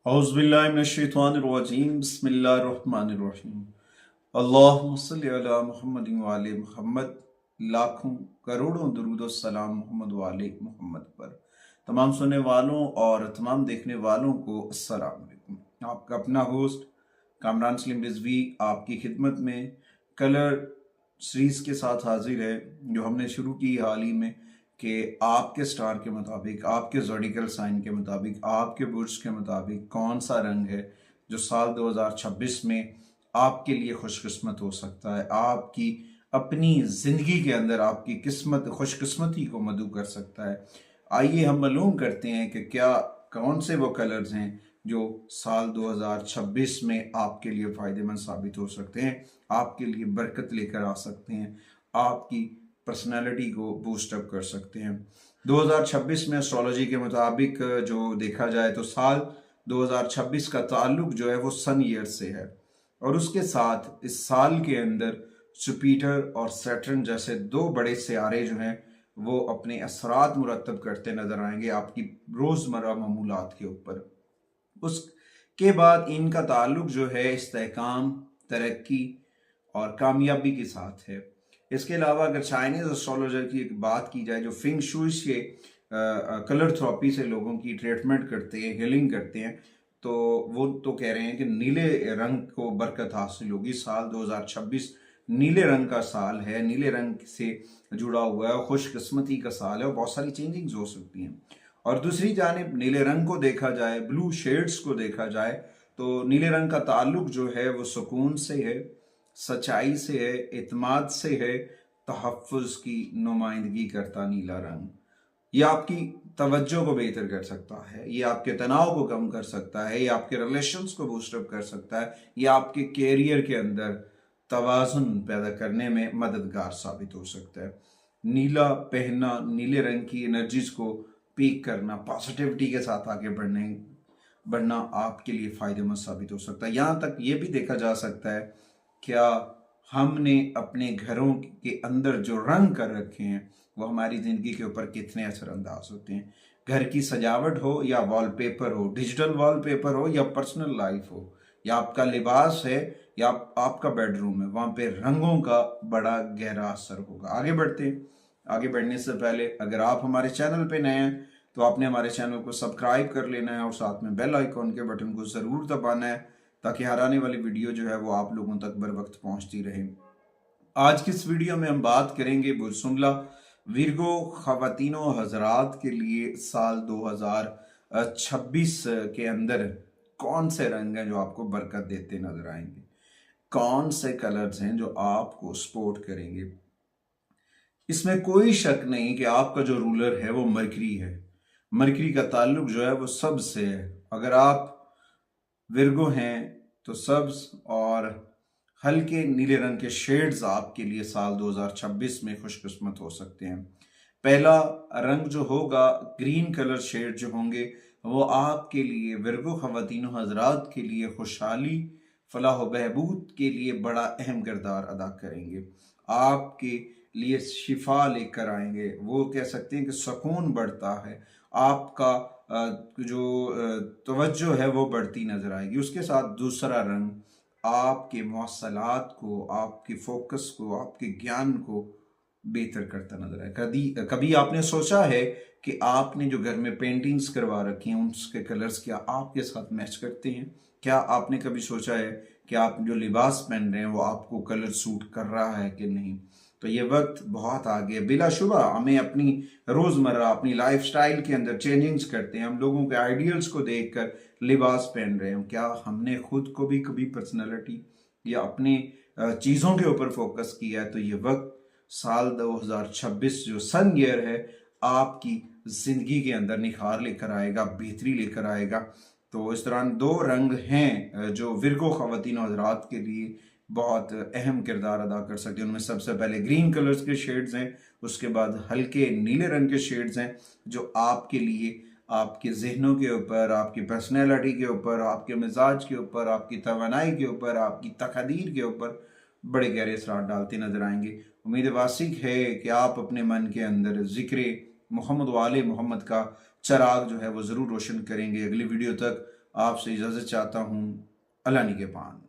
औज़ुबिल्लाहिमिनश्शैतानिर्रजीम बिस्मिल्लाहिर्रहमानिर्रहीम। अल्लाहुम्मा सल्लि अला मुहम्मद व आले मुहम्मद। लाखों करोड़ों दुरूद और सलाम मोहम्मद व आले मुहम्मद पर। तमाम सुनने वालों और तमाम देखने वालों को अस्सलाम वालेकुम। आपका अपना होस्ट कामरान सलीम रिजवी आपकी खिदमत में कलर सीरीज़ के साथ हाजिर है, जो हमने शुरू की हाल ही में कि आपके स्टार के मुताबिक, आपके ज़ोडिकल साइन के मुताबिक, आपके बुर्ज के मुताबिक कौन सा रंग है जो साल 2026 में आपके लिए खुशकिस्मत हो सकता है, आपकी अपनी ज़िंदगी के अंदर आपकी किस्मत खुशकिस्मती को मदू कर सकता है। आइए हम मालूम करते हैं कि क्या कौन से वो कलर्स हैं जो साल 2026 में आपके लिए फ़ायदेमंद साबित हो सकते हैं, आपके लिए बरकत लेकर आ सकते हैं, आपकी पर्सनालिटी को बूस्ट अप कर सकते हैं। 2026 में एस्ट्रोलॉजी के मुताबिक जो देखा जाए तो साल 2026 का ताल्लुक जो है वो सन ईयर से है, और उसके साथ इस साल के अंदर जुपिटर और सैटर्न जैसे दो बड़े सियारे जो हैं वो अपने असरात मुरतब करते नजर आएंगे आपकी रोज़मर्रा मामूलात के ऊपर। उसके बाद इनका ताल्लुक जो है इस्तेहकाम, तरक्की और कामयाबी के साथ है। इसके अलावा अगर चाइनीज एस्ट्रोलॉजर की एक बात की जाए जो फिंग शुई के कलर थेरेपी से लोगों की ट्रीटमेंट करते हैं, हीलिंग करते हैं, तो वो तो कह रहे हैं कि नीले रंग को बरकत हासिल होगी। साल 2026 नीले रंग का साल है, नीले रंग से जुड़ा हुआ है, खुशकिस्मती का साल है और बहुत सारी चेंजिंग्स हो सकती हैं। और दूसरी जानिब नीले रंग को देखा जाए, ब्लू शेड्स को देखा जाए, तो नीले रंग का ताल्लुक जो है वो सुकून से है, सच्चाई से है, इत्माद से है, तहफ़्फ़ुज़ की नुमाइंदगी करता नीला रंग। ये आपकी तवज्जो को बेहतर कर सकता है, ये आपके तनाव को कम कर सकता है, ये आपके रिलेशंस को बूस्टअप कर सकता है, ये आपके कैरियर के अंदर तवाज़ुन पैदा करने में मददगार साबित हो सकता है। नीला पहनना, नीले रंग की एनर्जीज को पीक करना, पॉजिटिविटी के साथ आगे बढ़ना आपके लिए फ़ायदेमंद साबित हो सकता है। यहाँ तक ये भी देखा जा सकता है क्या हमने अपने घरों के अंदर जो रंग कर रखे हैं वो हमारी ज़िंदगी के ऊपर कितने असरअंदाज होते हैं। घर की सजावट हो या वॉलपेपर हो, डिजिटल वॉलपेपर हो या पर्सनल लाइफ हो, या आपका लिबास है या आपका बेडरूम है, वहाँ पे रंगों का बड़ा गहरा असर होगा। आगे बढ़ते हैं। आगे बढ़ने से पहले अगर आप हमारे चैनल पे नए हैं तो आपने हमारे चैनल को सब्सक्राइब कर लेना है और साथ में बेल आइकॉन के बटन को ज़रूर दबाना है, ताकि हर आने वाली वीडियो जो है वो आप लोगों तक बर वक्त पहुंचती रहे। आज की इस वीडियो में हम बात करेंगे बुरसुमला विर्गो ख़वातीनो हजरात के लिए साल 2026 के अंदर कौन से रंग हैं जो आपको बरकत देते नजर आएंगे, कौन से कलर्स हैं जो आपको सपोर्ट करेंगे। इसमें कोई शक नहीं कि आपका जो रूलर है वो मरकरी है। मरकरी का ताल्लुक जो है वो सब्ज से है। अगर आप विर्गो हैं तो सब्ज और हल्के नीले रंग के शेड्स आपके लिए साल 2026 में खुशकिस्मत हो सकते हैं। पहला रंग जो होगा, ग्रीन कलर शेड जो होंगे वो आपके लिए विर्गो ख़वातीनो हजरात के लिए खुशहाली, फलाह बहबूद के लिए बड़ा अहम किरदार अदा करेंगे। आपके लिए शिफा लेकर आएंगे। वो कह सकते हैं कि सुकून बढ़ता है, आपका जो तवज्जो है वो बढ़ती नजर आएगी। उसके साथ दूसरा रंग आपके मौसलात को, आपके फोकस को, आपके ज्ञान को बेहतर करता नजर आए। कभी आपने सोचा है कि आपने जो घर में पेंटिंग्स करवा रखी हैं उसके कलर्स क्या आपके साथ मैच करते हैं? क्या आपने कभी सोचा है कि आप जो लिबास पहन रहे हैं वो आपको कलर सूट कर रहा है कि नहीं? तो ये वक्त बहुत आगे है। बिलाशुबा हमें अपनी रोज़मर्रा अपनी लाइफ स्टाइल के अंदर चेंजिंग्स करते हैं। हम लोगों के आइडियल्स को देखकर लिबास पहन रहे हैं। क्या हमने खुद को भी कभी पर्सनैलिटी या अपनी चीज़ों के ऊपर फोकस किया है? तो ये वक्त साल 2026 जो सन ईयर है आपकी ज़िंदगी के अंदर निखार लेकर आएगा, बेहतरी लेकर आएगा। तो इस दौरान दो रंग हैं जो विर्गो ख़वातीनो हज़रात के लिए बहुत अहम किरदार अदा कर सकते हैं। उनमें सबसे पहले ग्रीन कलर्स के शेड्स हैं, उसके बाद हल्के नीले रंग के शेड्स हैं जो आपके लिए आपके जहनों के ऊपर, आपकी पर्सनैलिटी के ऊपर, आपके मिजाज के ऊपर, आपकी तवानाई के ऊपर, आपकी तकदीर के ऊपर बड़े गहरे असरात डालते नजर आएंगे। उम्मीद वासिक है कि आप अपने मन के अंदर ज़िक्र मोहम्मद वाले मोहम्मद का चराग जो है वो ज़रूर रोशन करेंगे। अगली वीडियो तक آپ سے اجازت چاہتا ہوں۔ اللہ نگہبان۔